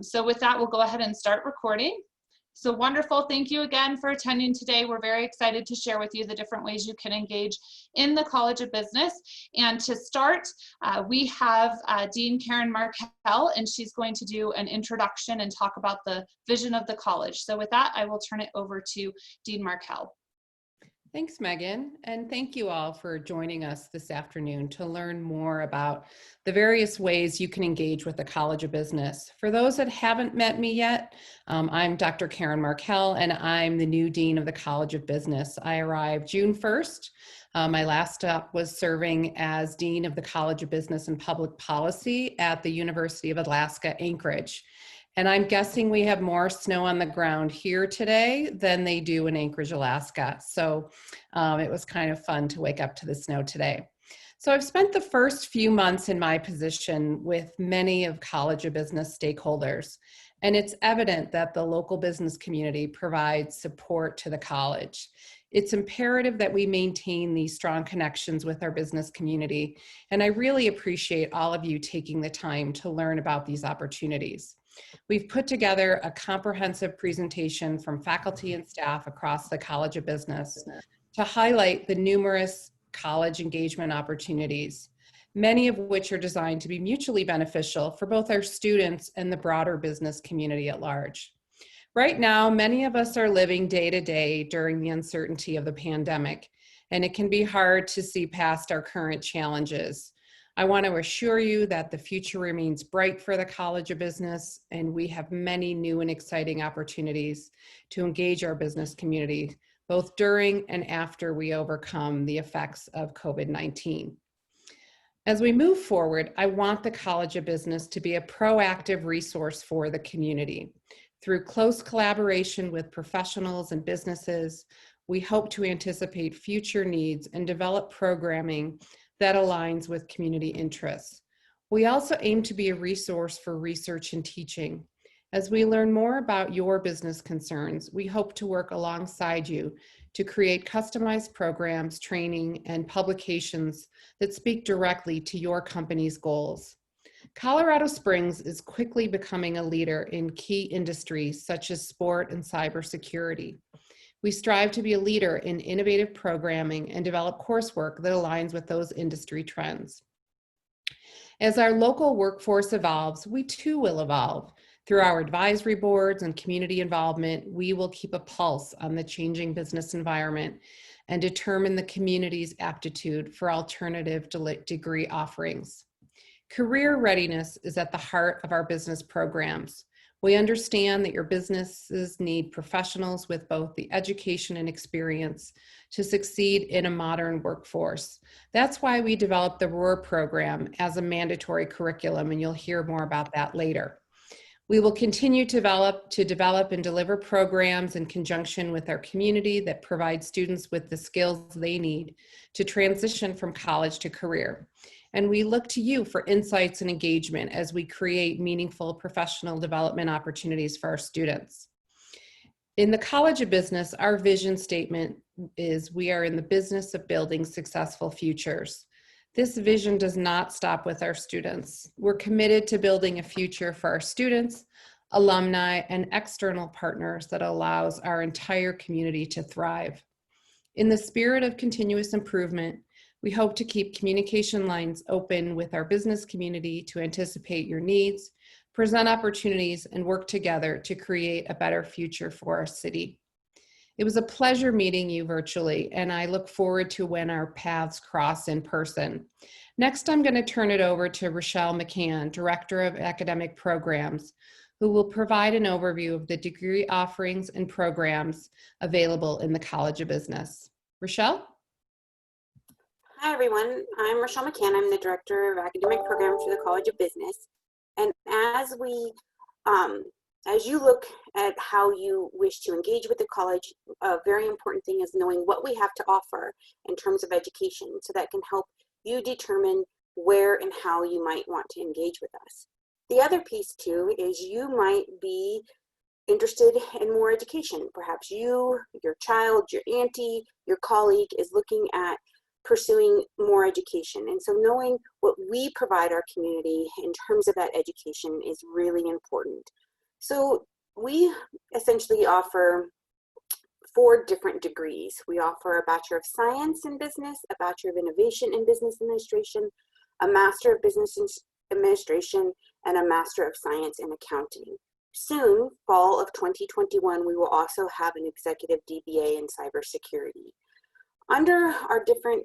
So with that, we'll go ahead and start recording. So wonderful. Thank you again for attending today. We're very excited to share with you the different ways you can engage in the College of Business. And to start, we have Dean Karen Markell, and she's going to do an introduction and talk about the vision of the college. So with that, I will turn it over to Dean Markell. Thanks, Megan, and thank you all for joining us this afternoon to learn more about the various ways you can engage with the College of Business. For those that haven't met me yet, I'm Dr. Karen Markell, and I'm the new Dean of the College of Business. I arrived June 1st. My last stop was serving as Dean of the College of Business and Public Policy at the University of Alaska, Anchorage. And I'm guessing we have more snow on the ground here today than they do in Anchorage, Alaska. So it was kind of fun to wake up to the snow today. So I've spent the first few months in my position with many of College of Business stakeholders. And it's evident that the local business community provides support to the college. It's imperative that we maintain these strong connections with our business community. And I really appreciate all of you taking the time to learn about these opportunities. We've put together a comprehensive presentation from faculty and staff across the College of Business to highlight the numerous college engagement opportunities, many of which are designed to be mutually beneficial for both our students and the broader business community at large. Right now, many of us are living day to day during the uncertainty of the pandemic, and it can be hard to see past our current challenges. I want to assure you that the future remains bright for the College of Business, and we have many new and exciting opportunities to engage our business community, both during and after we overcome the effects of COVID-19. As we move forward, I want the College of Business to be a proactive resource for the community. Through close collaboration with professionals and businesses, we hope to anticipate future needs and develop programming that aligns with community interests. We also aim to be a resource for research and teaching. As we learn more about your business concerns, we hope to work alongside you to create customized programs, training, and publications that speak directly to your company's goals. Colorado Springs is quickly becoming a leader in key industries such as sport and cybersecurity. We strive to be a leader in innovative programming and develop coursework that aligns with those industry trends. As our local workforce evolves, we too will evolve. Through our advisory boards and community involvement, we will keep a pulse on the changing business environment and determine the community's aptitude for alternative degree offerings. Career readiness is at the heart of our business programs. We understand that your businesses need professionals with both the education and experience to succeed in a modern workforce. That's why we developed the ROAR program as a mandatory curriculum, and you'll hear more about that later. We will continue to develop and deliver programs in conjunction with our community that provide students with the skills they need to transition from college to career. And we look to you for insights and engagement as we create meaningful professional development opportunities for our students. In the College of Business, our vision statement is we are in the business of building successful futures. This vision does not stop with our students. We're committed to building a future for our students, alumni, and external partners that allows our entire community to thrive. In the spirit of continuous improvement, we hope to keep communication lines open with our business community to anticipate your needs, present opportunities, and work together to create a better future for our city. It was a pleasure meeting you virtually, and I look forward to when our paths cross in person. Next, I'm going to turn it over to Rochelle McCann, Director of Academic Programs, who will provide an overview of the degree offerings and programs available in the College of Business. Rochelle? Hi everyone, I'm Rochelle McCann. I'm the Director of Academic Programs for the College of Business. And as you look at how you wish to engage with the college, a very important thing is knowing what we have to offer in terms of education, so that can help you determine where and how you might want to engage with us. The other piece too is you might be interested in more education. Perhaps you, your child, your auntie, your colleague is looking at pursuing more education. And so knowing what we provide our community in terms of that education is really important. So we essentially offer 4 different degrees. We offer a Bachelor of Science in Business, a Bachelor of Innovation in Business Administration, a Master of Business Administration, and a Master of Science in Accounting. Soon, fall of 2021, we will also have an Executive DBA in Cybersecurity. Under our different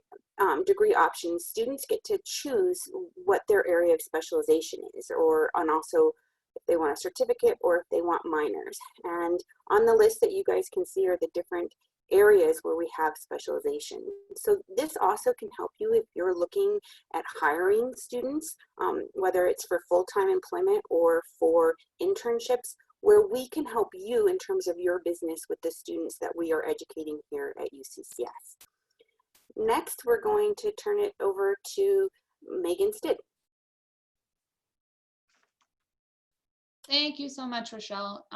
degree options, students get to choose what their area of specialization is, and also if they want a certificate or if they want minors. And on the list that you guys can see are the different areas where we have specialization. So this also can help you if you're looking at hiring students, whether it's for full-time employment or for internships, where we can help you in terms of your business with the students that we are educating here at UCCS. Next, we're going to turn it over to Megan Stitt. Thank you so much, Rochelle.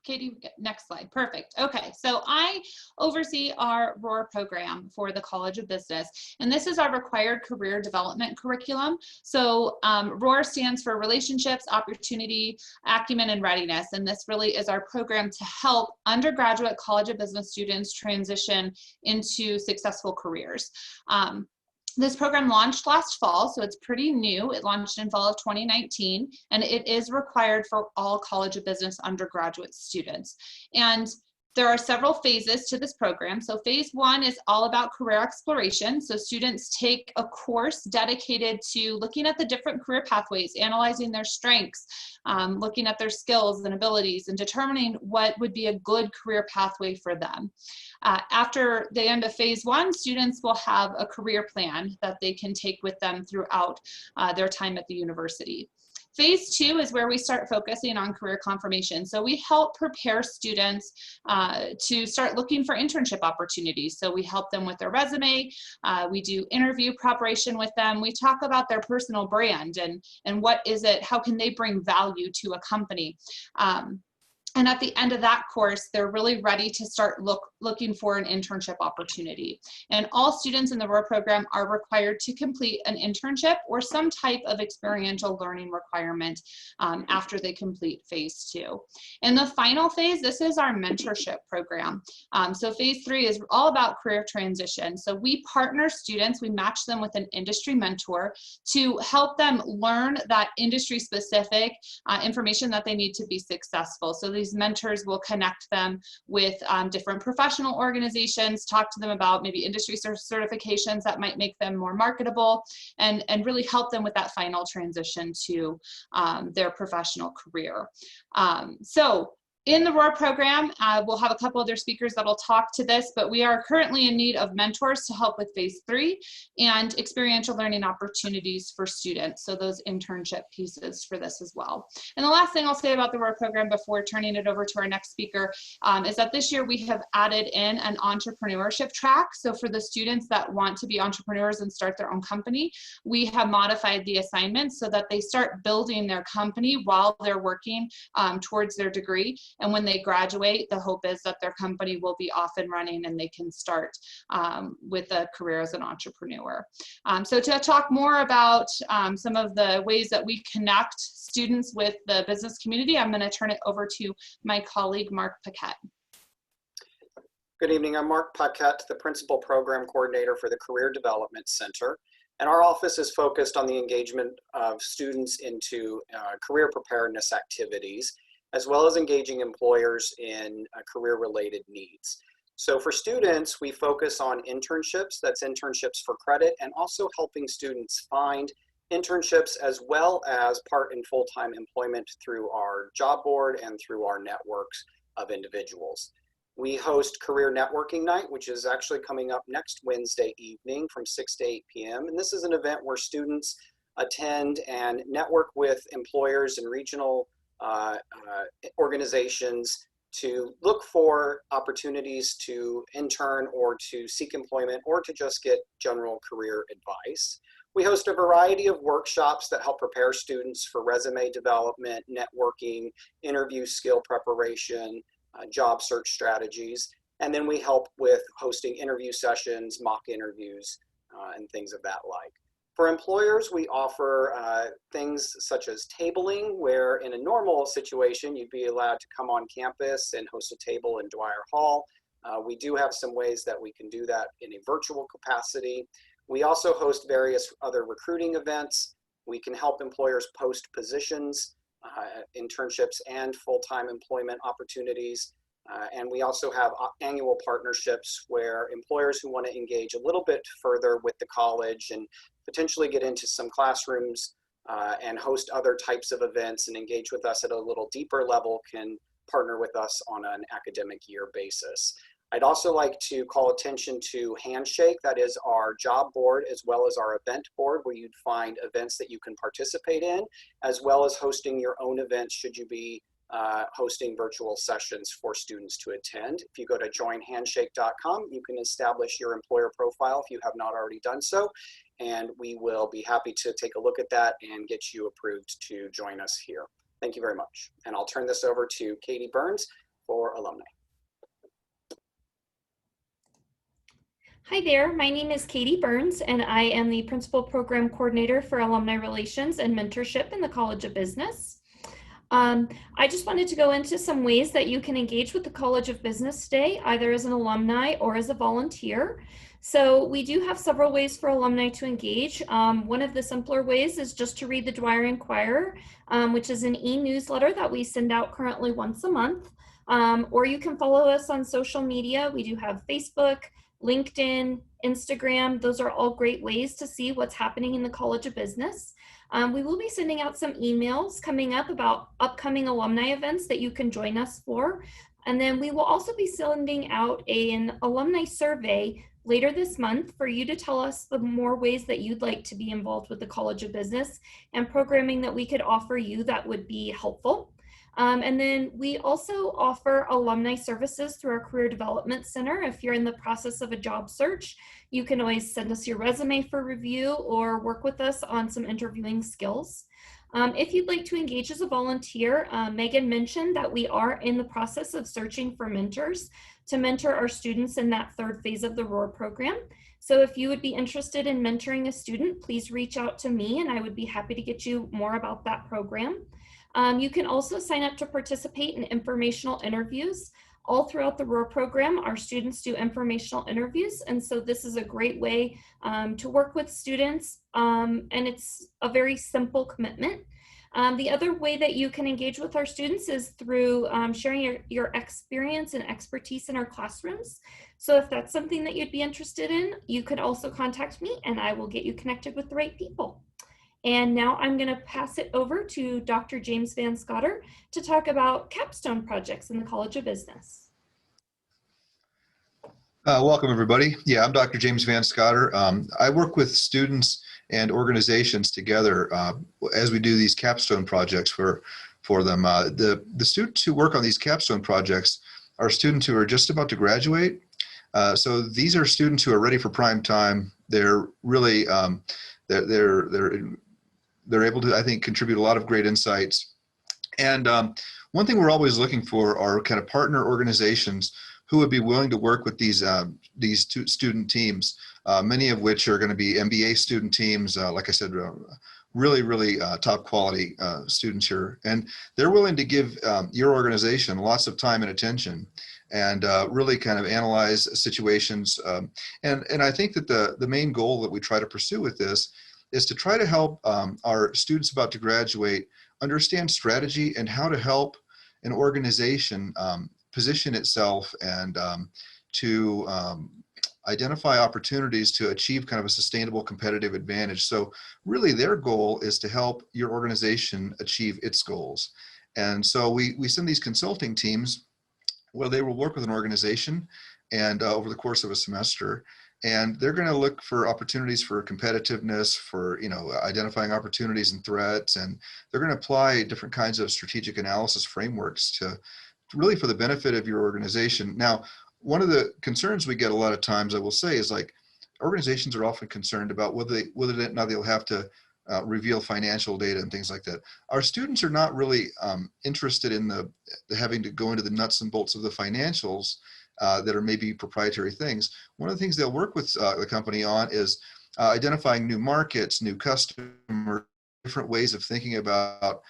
Katie, next slide. Perfect. Okay, so I oversee our ROAR program for the College of Business, and this is our required career development curriculum. So ROAR stands for Relationships, Opportunity, Acumen, and Readiness, and this really is our program to help undergraduate College of Business students transition into successful careers. This program launched last fall, so it's pretty new. It launched in fall of 2019, and it is required for all College of Business undergraduate students. And there are several phases to this program. So phase 1 is all about career exploration. So students take a course dedicated to looking at the different career pathways, analyzing their strengths, looking at their skills and abilities, and determining what would be a good career pathway for them. After the end of phase 1, students will have a career plan that they can take with them throughout their time at the university. Phase 2 is where we start focusing on career confirmation. So we help prepare students to start looking for internship opportunities. So we help them with their resume. We do interview preparation with them. We talk about their personal brand and what is it, how can they bring value to a company. And at the end of that course, they're really ready to start looking for an internship opportunity. And all students in the ROAR program are required to complete an internship or some type of experiential learning requirement after they complete phase 2. And the final phase, this is our mentorship program. So phase 3 is all about career transition. So we partner students, we match them with an industry mentor to help them learn that industry specific information that they need to be successful. So these mentors will connect them with different professional organizations, talk to them about maybe industry certifications that might make them more marketable, and really help them with that final transition to their professional career. So in the ROAR program, we'll have a couple other speakers that'll talk to this, but we are currently in need of mentors to help with phase 3 and experiential learning opportunities for students. So those internship pieces for this as well. And the last thing I'll say about the ROAR program before turning it over to our next speaker is that this year we have added in an entrepreneurship track. So for the students that want to be entrepreneurs and start their own company, we have modified the assignments so that they start building their company while they're working towards their degree. And when they graduate, the hope is that their company will be off and running and they can start with a career as an entrepreneur. So to talk more about some of the ways that we connect students with the business community, I'm going to turn it over to my colleague, Mark Paquette. Good evening, I'm Mark Paquette, the Principal Program Coordinator for the Career Development Center. And our office is focused on the engagement of students into career preparedness activities, as well as engaging employers in career-related needs. So for students, we focus on internships, that's internships for credit, and also helping students find internships as well as part and full-time employment through our job board and through our networks of individuals. We host Career Networking Night, which is actually coming up next Wednesday evening from 6 to 8 p.m. And this is an event where students attend and network with employers and regional organizations to look for opportunities to intern or to seek employment or to just get general career advice. We host a variety of workshops that help prepare students for resume development, networking, interview skill preparation, job search strategies. And then we help with hosting interview sessions, mock interviews, and things of that like. For employers, we offer things such as tabling, where in a normal situation, you'd be allowed to come on campus and host a table in Dwyer Hall. We do have some ways that we can do that in a virtual capacity. We also host various other recruiting events. We can help employers post positions, internships, and full-time employment opportunities. And we also have annual partnerships where employers who want to engage a little bit further with the college and potentially get into some classrooms and host other types of events and engage with us at a little deeper level can partner with us on an academic year basis. I'd also like to call attention to Handshake. That is our job board as well as our event board, where you'd find events that you can participate in, as well as hosting your own events should you be hosting virtual sessions for students to attend. If you go to joinhandshake.com, you can establish your employer profile if you have not already done so, and we will be happy to take a look at that and get you approved to join us here. Thank you very much. And I'll turn this over to Katie Burns for alumni. Hi there, my name is Katie Burns, and I am the Principal Program Coordinator for Alumni Relations and Mentorship in the College of Business. I just wanted to go into some ways that you can engage with the College of Business today, either as an alumni or as a volunteer. So we do have several ways for alumni to engage. One of the simpler ways is just to read the Dwyer Inquirer, which is an e-newsletter that we send out currently once a month. Or you can follow us on social media. We do have Facebook, LinkedIn, Instagram. Those are all great ways to see what's happening in the College of Business. We will be sending out some emails coming up about upcoming alumni events that you can join us for. And then we will also be sending out an alumni survey later this month for you to tell us the more ways that you'd like to be involved with the College of Business and programming that we could offer you that would be helpful. And then we also offer alumni services through our Career Development Center. If you're in the process of a job search, you can always send us your resume for review or work with us on some interviewing skills. If you'd like to engage as a volunteer, Megan mentioned that we are in the process of searching for mentors to mentor our students in that third phase of the ROAR program. So if you would be interested in mentoring a student, please reach out to me and I would be happy to get you more about that program. You can also sign up to participate in informational interviews. All throughout the ROAR program, our students do informational interviews, and so this is a great way to work with students, and it's a very simple commitment. The other way that you can engage with our students is through sharing your experience and expertise in our classrooms. So if that's something that you'd be interested in, you could also contact me and I will get you connected with the right people. And now I'm going to pass it over to Dr. James Van Scotter to talk about Capstone Projects in the College of Business. Welcome, everybody. Yeah, I'm Dr. James Van Scotter. I work with students and organizations together as we do these capstone projects for them. The students who work on these capstone projects are students who are just about to graduate. So these are students who are ready for prime time. They're really they're able to, I think, contribute a lot of great insights. And one thing we're always looking for are kind of partner organizations who would be willing to work with these student teams, many of which are going to be MBA student teams, like I said, really top quality students here. And they're willing to give your organization lots of time and attention and really kind of analyze situations. And I think that the main goal that we try to pursue with this is to try to help our students about to graduate understand strategy and how to help an organization position itself and to identify opportunities to achieve kind of a sustainable competitive advantage. So really their goal is to help your organization achieve its goals. And so we send these consulting teams where they will work with an organization and over the course of a semester, and they're going to look for opportunities for competitiveness, for identifying opportunities and threats, and they're going to apply different kinds of strategic analysis frameworks to really for the benefit of your organization. Now, one of the concerns we get a lot of times, I will say, is like organizations are often concerned about whether or not they'll have to reveal financial data and things like that. Our students are not really interested in the having to go into the nuts and bolts of the financials that are maybe proprietary things. One of the things they'll work with the company on is identifying new markets, new customers, different ways of thinking about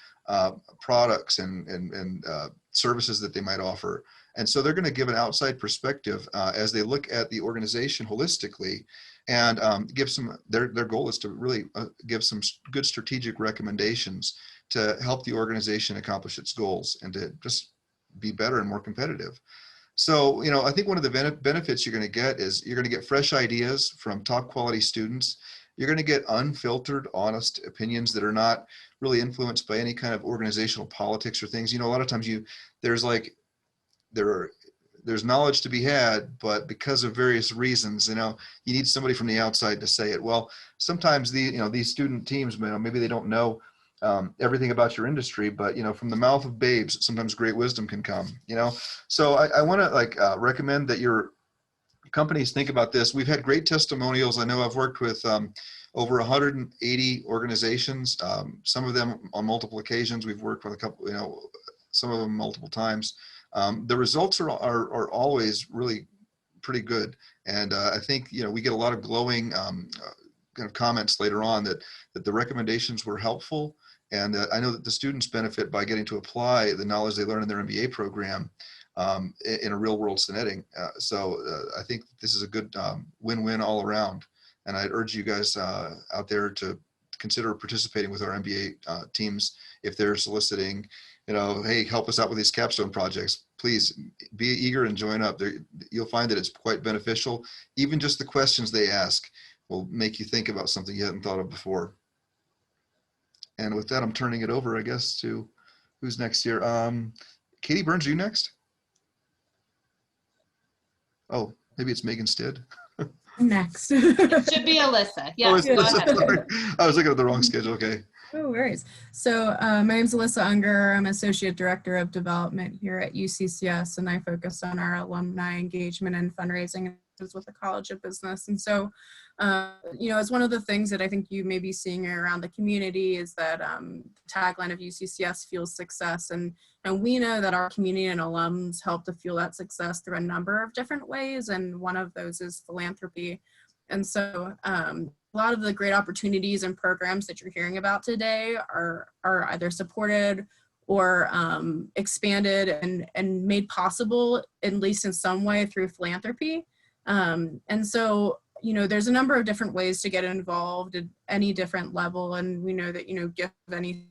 products and services that they might offer. And so they're going to give an outside perspective as they look at the organization holistically, and give some, their goal is to really give some good strategic recommendations to help the organization accomplish its goals and to just be better and more competitive. So, you know, I think one of the benefits you're going to get is you're going to get fresh ideas from top quality students. You're going to get unfiltered, honest opinions that are not really influenced by any kind of organizational politics or things. You know, a lot of times there's knowledge to be had, but because of various reasons, you know, you need somebody from the outside to say it. Well, sometimes these student teams, you know, maybe they don't know everything about your industry, but, you know, from the mouth of babes, sometimes great wisdom can come, you know. So I want to recommend that your companies think about this. We've had great testimonials. I know I've worked with over 180 organizations, some of them on multiple occasions. We've worked with a couple, you know, some of them multiple times. The results are always really pretty good. And I think, you know, we get a lot of glowing kind of comments later on that the recommendations were helpful. And I know that the students benefit by getting to apply the knowledge they learn in their MBA program in a real world setting. So I think this is a good win-win all around. And I'd urge you guys out there to consider participating with our MBA teams if they're soliciting, you know, hey, help us out with these capstone projects. Please be eager and join up. You'll find that it's quite beneficial. Even just the questions they ask will make you think about something you hadn't thought of before. And with that, I'm turning it over, I guess, to who's next here. Katie Burns, are you next? Oh, maybe it's Megan Stead. Next. It should be Alyssa. Yes, Oh, go ahead. sorry. I was looking at the wrong schedule. Okay. No worries. So my name is Alyssa Unger. I'm Associate Director of Development here at UCCS, and I focus on our alumni engagement and fundraising with the College of Business. And so, you know, it's one of the things that I think you may be seeing around the community is that the tagline of UCCS fuels success. And we know that our community and alums help to fuel that success through a number of different ways. And one of those is philanthropy. And so a lot of the great opportunities and programs that you're hearing about today are either supported or expanded and made possible, at least in some way, through philanthropy. And so, you know, there's a number of different ways to get involved at any different level. And we know that, you know, gift of any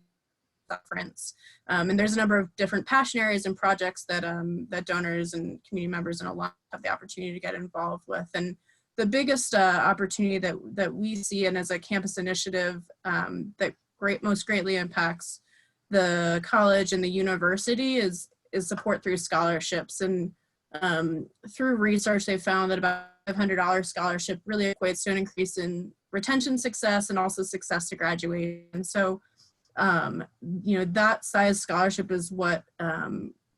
preference. And there's a number of different passion areas and projects that, that donors and community members and alumni have the opportunity to get involved with. And the biggest opportunity that we see, and as a campus initiative that most greatly impacts the college and the university, is support through scholarships. And through research, they found that about $500 scholarship really equates to an increase in retention success and also success to graduate. And so, you know, that size scholarship is what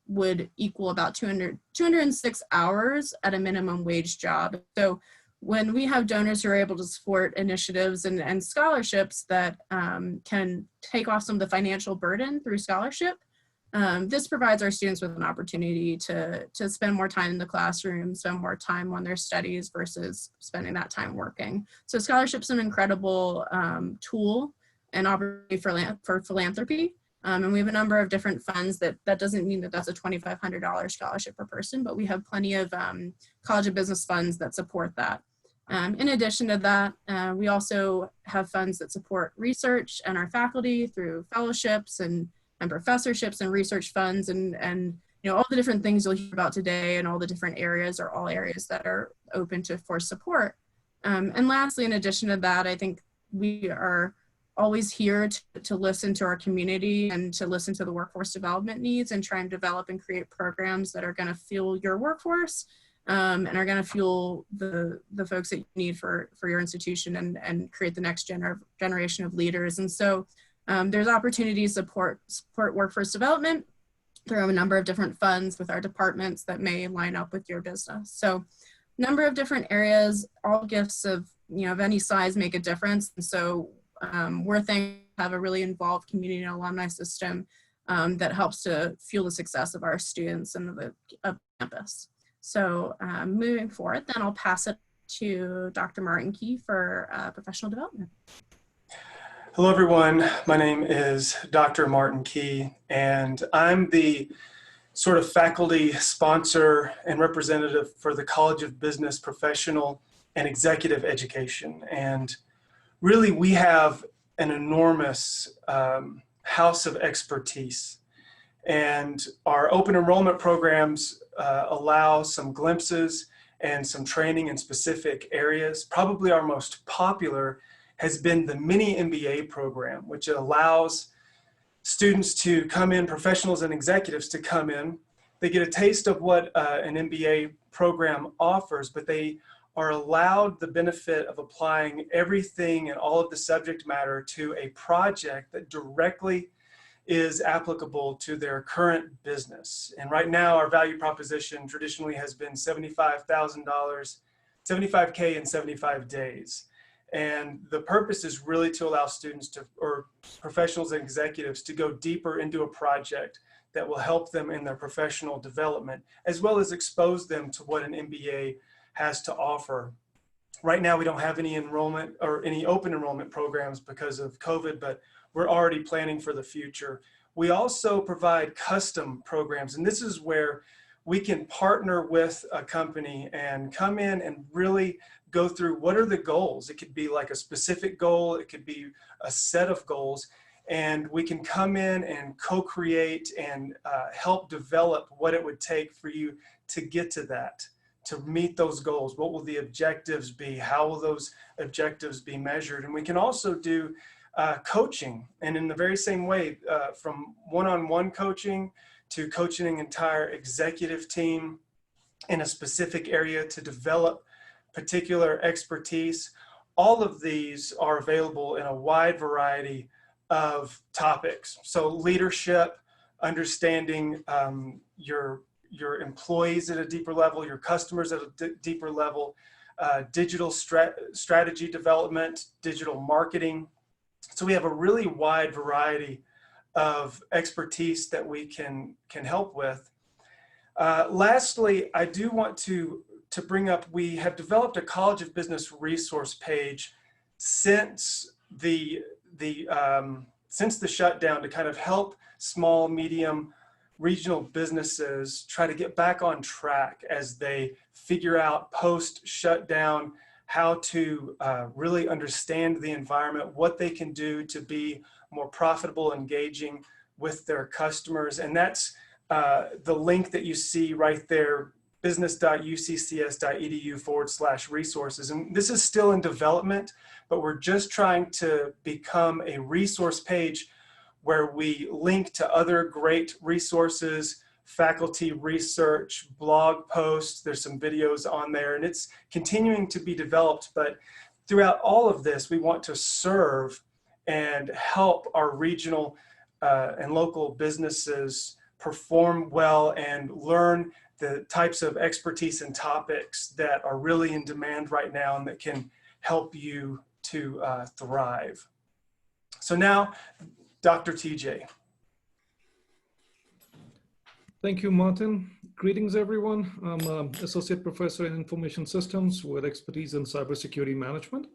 would equal about 206 hours at a minimum wage job. So when we have donors who are able to support initiatives and scholarships that can take off some of the financial burden through scholarship, this provides our students with an opportunity to spend more time in the classroom, spend more time on their studies versus spending that time working. So scholarship's an incredible tool and opportunity for philanthropy. And we have a number of different funds that doesn't mean that that's a $2,500 scholarship per person, but we have plenty of College of Business funds that support that. In addition to that, we also have funds that support research and our faculty through fellowships and professorships and research funds and you know, all the different things you'll hear about today and all the different areas are all areas that are open for support. And lastly, in addition to that, I think we are always here to listen to our community and to listen to the workforce development needs and try and develop and create programs that are going to fuel your workforce and are going to fuel the folks that you need for your institution and create the next generation of leaders. And so there's opportunities to support workforce development through a number of different funds with our departments that may line up with your business. So number of different areas, all gifts of any size make a difference. And so we're thankful to have a really involved community and alumni system that helps to fuel the success of our students and of campus. So moving forward, then I'll pass it to Dr. Martin Key for professional development. Hello, everyone. My name is Dr. Martin Key, and I'm the sort of faculty sponsor and representative for the College of Business Professional and Executive Education. And really, we have an enormous house of expertise. And our open enrollment programs allow some glimpses and some training in specific areas. Probably our most popular has been the mini MBA program, which allows students to come in, professionals and executives to come in. They get a taste of what an MBA program offers, but they are allowed the benefit of applying everything and all of the subject matter to a project that directly is applicable to their current business. And right now, our value proposition traditionally has been $75,000, $75K in 75 days. And the purpose is really to allow students to, or professionals and executives to go deeper into a project that will help them in their professional development, as well as expose them to what an MBA has to offer. Right now, we don't have any enrollment or any open enrollment programs because of COVID, but we're already planning for the future. We also provide custom programs, and this is where we can partner with a company and come in and really go through what are the goals. It could be like a specific goal, it could be a set of goals, and we can come in and co-create and help develop what it would take for you to get to that, to meet those goals. What will the objectives be? How will those objectives be measured? And we can also do coaching, and in the very same way, from one-on-one coaching to coaching an entire executive team in a specific area to develop particular expertise. All of these are available in a wide variety of topics. So leadership, understanding your employees at a deeper level, your customers at a deeper level, digital strategy development, digital marketing. So we have a really wide variety of expertise that we can help with. Lastly, I do want to bring up, we have developed a College of Business resource page since the shutdown to kind of help small, medium, regional businesses try to get back on track as they figure out post-shutdown how to really understand the environment, what they can do to be more profitable, engaging with their customers. And that's the link that you see right there, business.uccs.edu/resources. And this is still in development, but we're just trying to become a resource page where we link to other great resources, faculty research, blog posts. There's some videos on there, and it's continuing to be developed. But throughout all of this, we want to serve and help our regional and local businesses perform well and learn the types of expertise and topics that are really in demand right now and that can help you to thrive. So now, Dr. TJ. Thank you, Martin. Greetings, everyone. I'm an Associate Professor in Information Systems with expertise in cybersecurity management.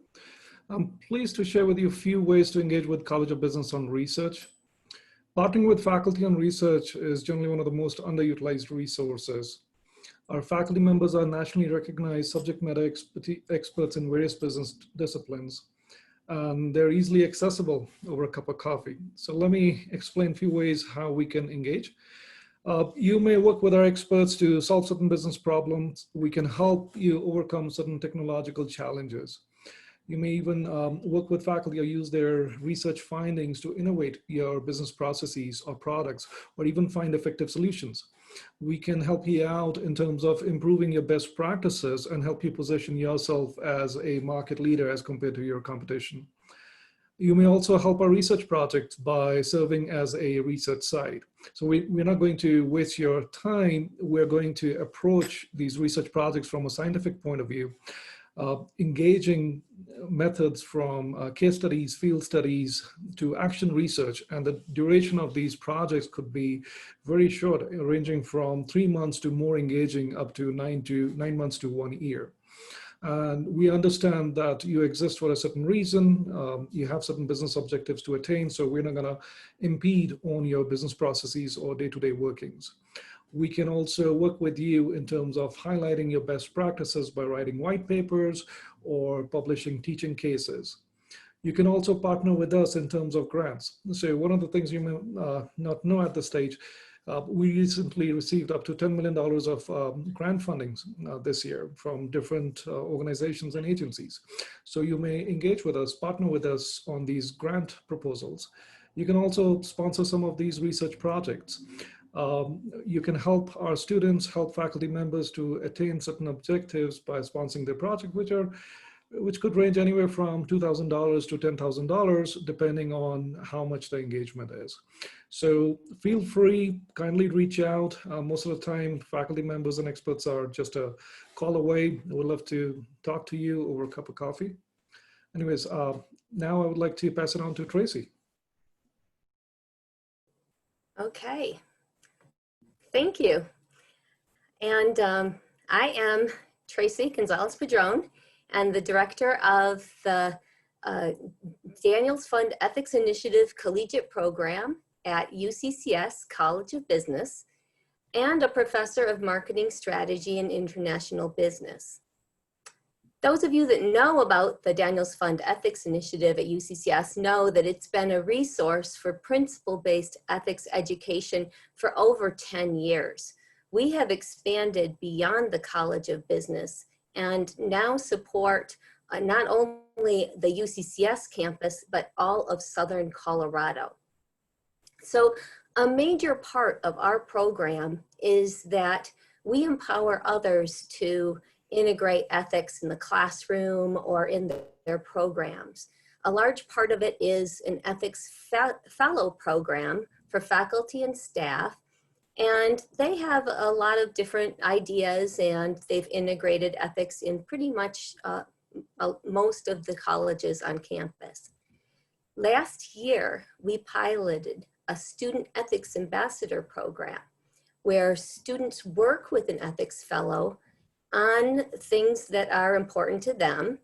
I'm pleased to share with you a few ways to engage with College of Business on research. Partnering with faculty on research is generally one of the most underutilized resources. Our faculty members are nationally recognized subject matter experts in various business disciplines. They're easily accessible over a cup of coffee. So let me explain a few ways how we can engage. You may work with our experts to solve certain business problems. We can help you overcome certain technological challenges. You may even work with faculty or use their research findings to innovate your business processes or products, or even find effective solutions. We can help you out in terms of improving your best practices and help you position yourself as a market leader as compared to your competition. You may also help our research projects by serving as a research site. So we're not going to waste your time. We're going to approach these research projects from a scientific point of view, engaging methods from case studies, field studies to action research. And the duration of these projects could be very short, ranging from 3 months to more engaging up to 9 months to 1 year. And we understand that you exist for a certain reason. You have certain business objectives to attain, so we're not going to impede on your business processes or day-to-day workings. We can also work with you in terms of highlighting your best practices by writing white papers or publishing teaching cases. You can also partner with us in terms of grants. So one of the things you may not know at this stage, we recently received up to $10 million of grant funding this year from different organizations and agencies. So you may engage with us, partner with us on these grant proposals. You can also sponsor some of these research projects. You can help our students, help faculty members to attain certain objectives by sponsoring their project, which could range anywhere from $2,000 to $10,000, depending on how much the engagement is. So feel free, kindly reach out. Most of the time, faculty members and experts are just a call away. We'd love to talk to you over a cup of coffee. Anyways, now I would like to pass it on to Tracy. Okay, thank you. And I am Tracy Gonzalez-Padron, and the director of the Daniels Fund Ethics Initiative Collegiate Program at UCCS College of Business, and a professor of marketing strategy and international business. Those of you that know about the Daniels Fund Ethics Initiative at UCCS know that it's been a resource for principle-based ethics education for over 10 years. We have expanded beyond the College of Business and now support not only the UCCS campus, but all of Southern Colorado. So a major part of our program is that we empower others to integrate ethics in the classroom or in their programs. A large part of it is an ethics fellow program for faculty and staff. And they have a lot of different ideas, and they've integrated ethics in pretty much most of the colleges on campus. Last year, we piloted a student ethics ambassador program where students work with an ethics fellow on things that are important to them,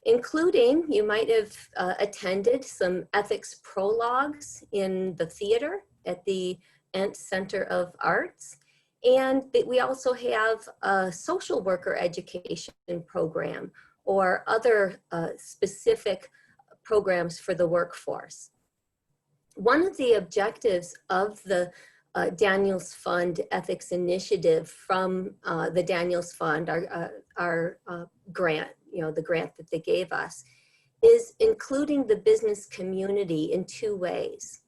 including, you might have attended some ethics prologues in the theater at the Ent Center of Arts. And we also have a social worker education program or other specific programs for the workforce. One of the objectives of the Daniels Fund Ethics Initiative from the Daniels Fund, our grant, the grant that they gave us, is including the business community in two ways.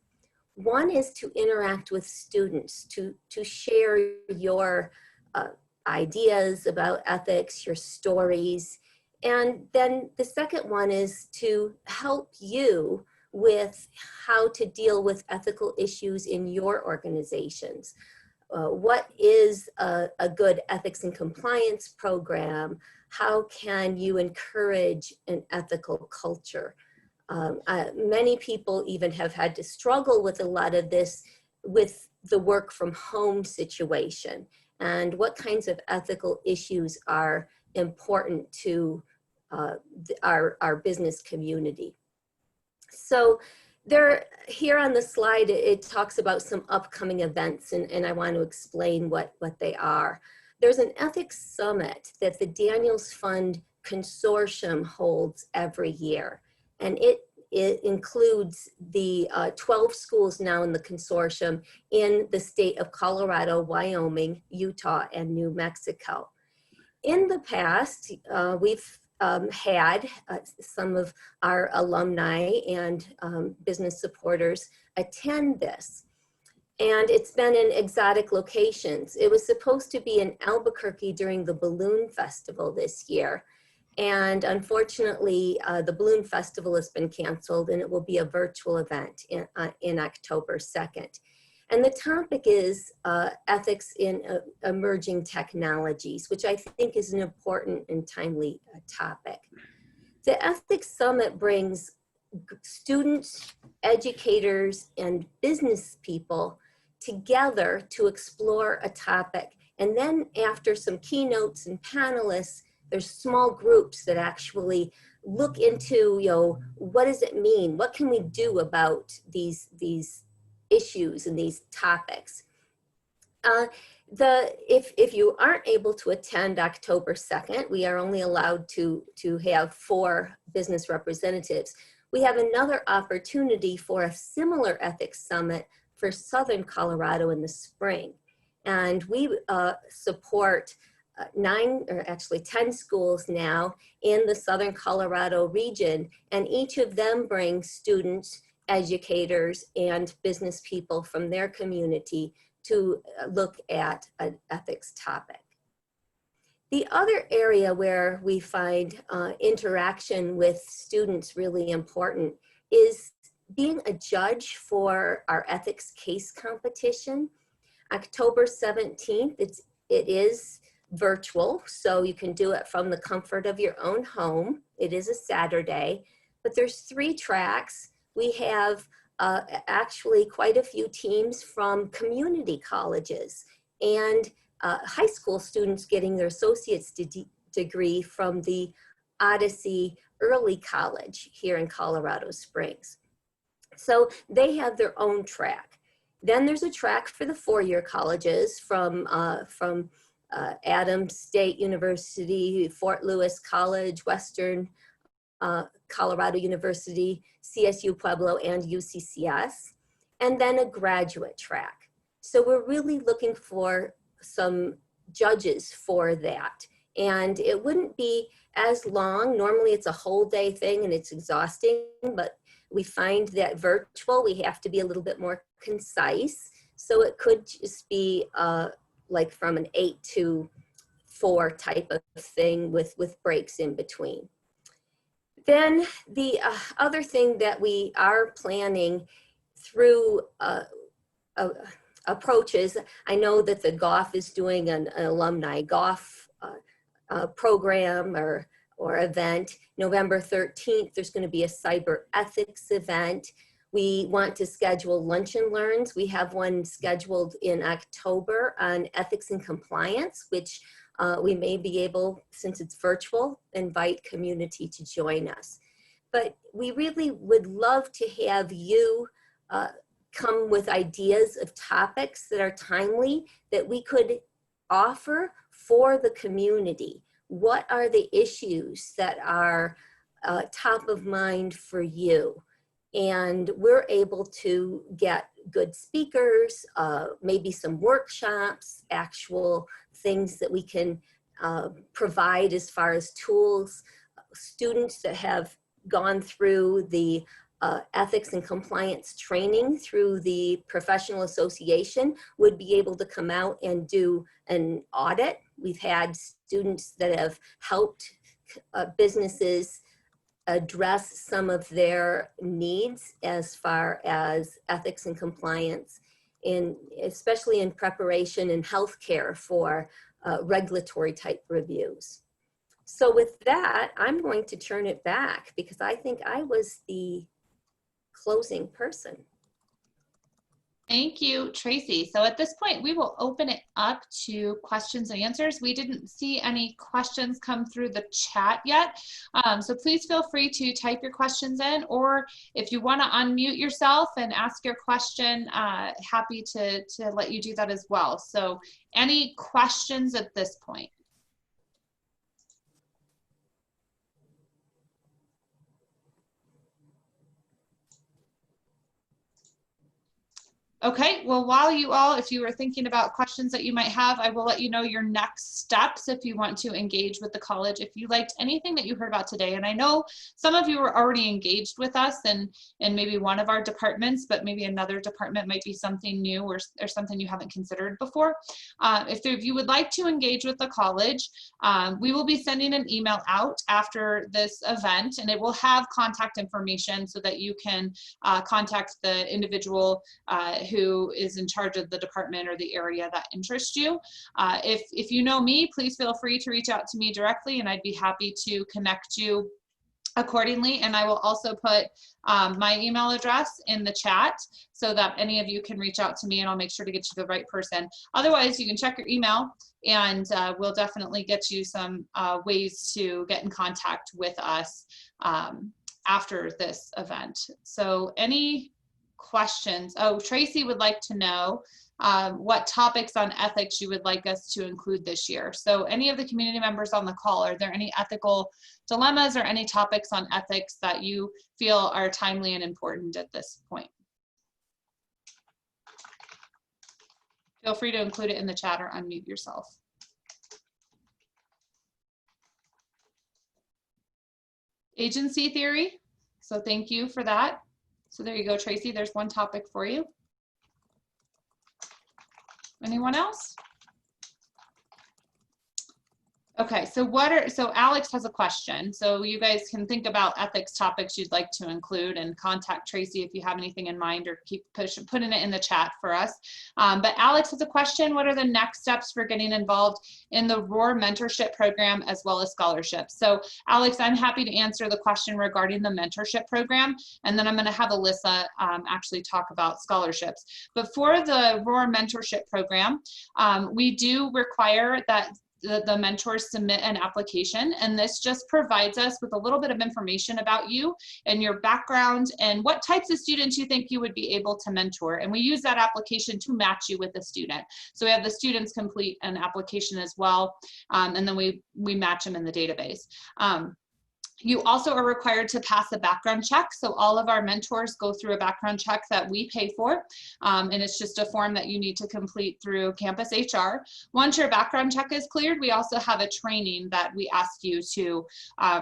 One is to interact with students, to share your ideas about ethics, your stories. And then the second one is to help you with how to deal with ethical issues in your organizations. What is a good ethics and compliance program? How can you encourage an ethical culture? Many people even have had to struggle with a lot of this with the work from home situation, and what kinds of ethical issues are important to our business community. So here on the slide, it talks about some upcoming events, and I want to explain what they are. There's an ethics summit that the Daniels Fund Consortium holds every year. And it includes the 12 schools now in the consortium in the state of Colorado, Wyoming, Utah, and New Mexico. In the past, we've had some of our alumni and business supporters attend this. And it's been in exotic locations. It was supposed to be in Albuquerque during the Balloon Festival this year. And unfortunately, the Balloon Festival has been canceled, and it will be a virtual event in October 2nd. And the topic is ethics in emerging technologies, which I think is an important and timely topic. The Ethics Summit brings students, educators, and business people together to explore a topic. And then after some keynotes and panelists, There's small groups that actually look into, what does it mean? What can we do about these issues and these topics? If you aren't able to attend October 2nd, we are only allowed to have 4 business representatives. We have another opportunity for a similar ethics summit for Southern Colorado in the spring. And we support 10 schools now in the Southern Colorado region, and each of them brings students, educators, and business people from their community to look at an ethics topic. The other area where we find interaction with students really important is being a judge for our ethics case competition. October 17th, it is virtual, so you can do it from the comfort of your own home. It is a Saturday, but there's 3 tracks. We have actually quite a few teams from community colleges and high school students getting their associate's degree from the Odyssey Early College here in Colorado Springs. So they have their own track. Then there's a track for the 4-year colleges from Adams State University, Fort Lewis College, Western Colorado University, CSU Pueblo, and UCCS, and then a graduate track. So we're really looking for some judges for that. And it wouldn't be as long. Normally it's a whole day thing and it's exhausting, but we find that virtual, we have to be a little bit more concise. So it could just be like from an 8 to 4 type of thing with breaks in between. Then the other thing that we are planning through approaches, I know that the GOF is doing an alumni GOF program or event. November 13th, there's going to be a cyber ethics event. We want to schedule lunch and learns. We have one scheduled in October on ethics and compliance, which we may be able, since it's virtual, invite community to join us. But we really would love to have you come with ideas of topics that are timely that we could offer for the community. What are the issues that are top of mind for you? And we're able to get good speakers, maybe some workshops, actual things that we can provide as far as tools. Students that have gone through the ethics and compliance training through the professional association would be able to come out and do an audit. We've had students that have helped businesses address some of their needs as far as ethics and compliance, especially in preparation in healthcare for regulatory type reviews. So with that, I'm going to turn it back because I think I was the closing person. Thank you, Tracy. So at this point, we will open it up to questions and answers. We didn't see any questions come through the chat yet. So please feel free to type your questions in, or if you want to unmute yourself and ask your question, happy to let you do that as well. So any questions at this point? Okay, well, while you all, if you were thinking about questions that you might have, I will let you know your next steps if you want to engage with the college. If you liked anything that you heard about today, and I know some of you were already engaged with us in maybe one of our departments, but maybe another department might be something new or something you haven't considered before. If you would like to engage with the college, we will be sending an email out after this event, and it will have contact information so that you can contact the individual who is in charge of the department or the area that interests you. If you know me, please feel free to reach out to me directly, and I'd be happy to connect you accordingly. And I will also put my email address in the chat so that any of you can reach out to me, and I'll make sure to get you the right person. Otherwise, you can check your email, and we'll definitely get you some ways to get in contact with us after this event. So any questions? Oh, Tracy would like to know what topics on ethics you would like us to include this year. So any of the community members on the call, are there any ethical dilemmas or any topics on ethics that you feel are timely and important at this point? Feel free to include it in the chat or unmute yourself. Agency theory. So thank you for that. So there you go, Tracy. There's one topic for you. Anyone else? Okay, so Alex has a question. So you guys can think about ethics topics you'd like to include and contact Tracy if you have anything in mind, or keep putting it in the chat for us. But Alex has a question. What are the next steps for getting involved in the ROAR mentorship program as well as scholarships? So Alex, I'm happy to answer the question regarding the mentorship program, and then I'm going to have Alyssa actually talk about scholarships. But for the ROAR mentorship program, we do require that the mentors submit an application, and this just provides us with a little bit of information about you and your background and what types of students you think you would be able to mentor. And we use that application to match you with a student. So we have the students complete an application as well, and then we match them in the database. You also are required to pass a background check. So all of our mentors go through a background check that we pay for. And it's just a form that you need to complete through campus HR. Once your background check is cleared, we also have a training that we ask you to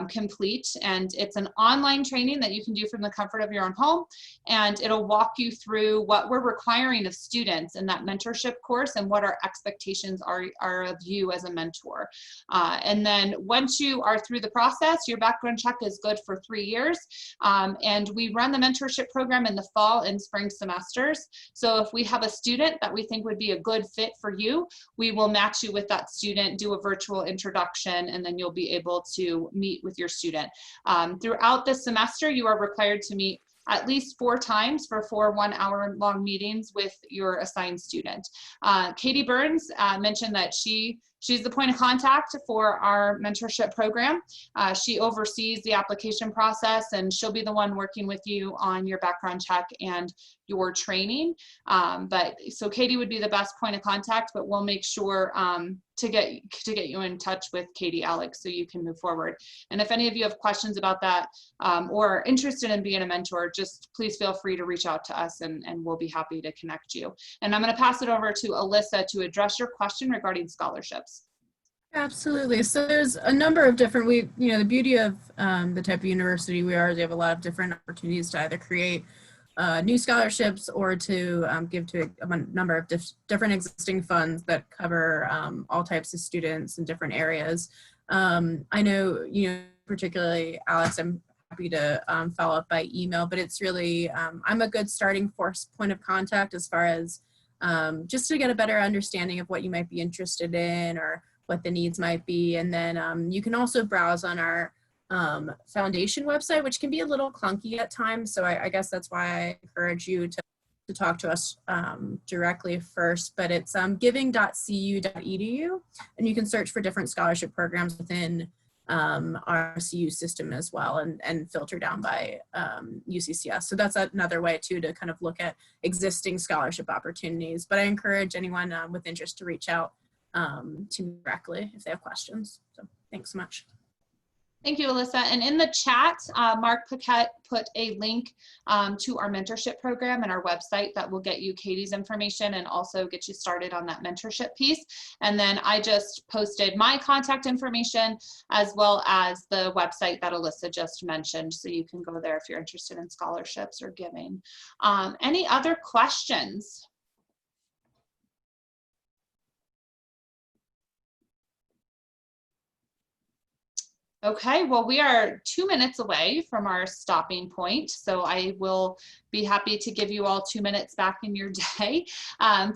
complete. And it's an online training that you can do from the comfort of your own home. And it'll walk you through what we're requiring of students in that mentorship course and what our expectations are of you as a mentor. And then once you are through the process, your background check is good for 3 years. And we run the mentorship program in the fall and spring semesters. So if we have a student that we think would be a good fit for you, we will match you with that student, do a virtual introduction, and then you'll be able to meet with your student. Throughout the semester, you are required to meet at least 4 times for 4 one-hour-long meetings with your assigned student. Katie Burns mentioned that she's the point of contact for our mentorship program. She oversees the application process, and she'll be the one working with you on your background check and your training. So Katie would be the best point of contact, but we'll make sure to get you in touch with Katie, Alex, so you can move forward. And if any of you have questions about that or are interested in being a mentor, just please feel free to reach out to us, and we'll be happy to connect you. And I'm going to pass it over to Alyssa to address your question regarding scholarships. Absolutely. So there's a number of different, the beauty of the type of university we are is we have a lot of different opportunities to either create new scholarships or to give to a number of different existing funds that cover all types of students in different areas. I know, particularly Alex, I'm happy to follow up by email, but it's really, I'm a good starting point of contact as far as just to get a better understanding of what you might be interested in or what the needs might be. And then you can also browse on our foundation website, which can be a little clunky at times. So I guess that's why I encourage you to talk to us directly first, but it's giving.cu.edu, and you can search for different scholarship programs within our CU system as well, and filter down by UCCS. So that's another way too to kind of look at existing scholarship opportunities. But I encourage anyone with interest to reach out to me directly if they have questions. So thanks so much. Thank you, Alyssa. And in the chat, Mark Paquette put a link to our mentorship program and our website that will get you Katie's information and also get you started on that mentorship piece. And then I just posted my contact information as well as the website that Alyssa just mentioned. So you can go there if you're interested in scholarships or giving. Any other questions? Okay, well, we are 2 minutes away from our stopping point, so I will be happy to give you all 2 minutes back in your day.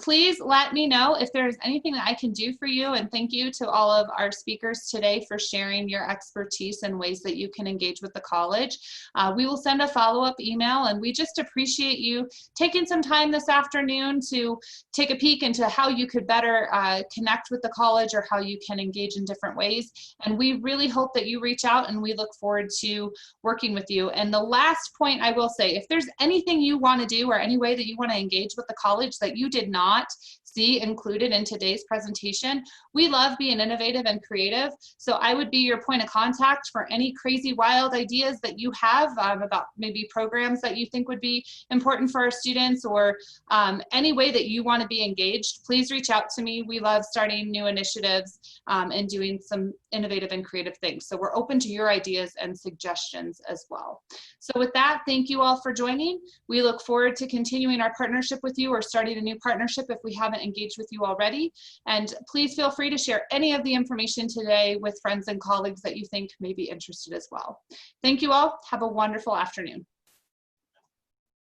Please let me know if there's anything that I can do for you, and thank you to all of our speakers today for sharing your expertise and ways that you can engage with the college. We will send a follow-up email, and we just appreciate you taking some time this afternoon to take a peek into how you could better connect with the college or how you can engage in different ways. And we really hope that you reach out, and we look forward to working with you. And the last point I will say, if there's anything you want to do or any way that you want to engage with the college that you did not see included in today's presentation, we love being innovative and creative. So I would be your point of contact for any crazy wild ideas that you have about maybe programs that you think would be important for our students, or any way that you want to be engaged. Please reach out to me. We love starting new initiatives and doing some innovative and creative things. So we're open to your ideas and suggestions as well. So with that, thank you all for joining. We look forward to continuing our partnership with you, or starting a new partnership if we haven't engaged with you already. And please feel free to share any of the information today with friends and colleagues that you think may be interested as well. Thank you all. Have a wonderful afternoon.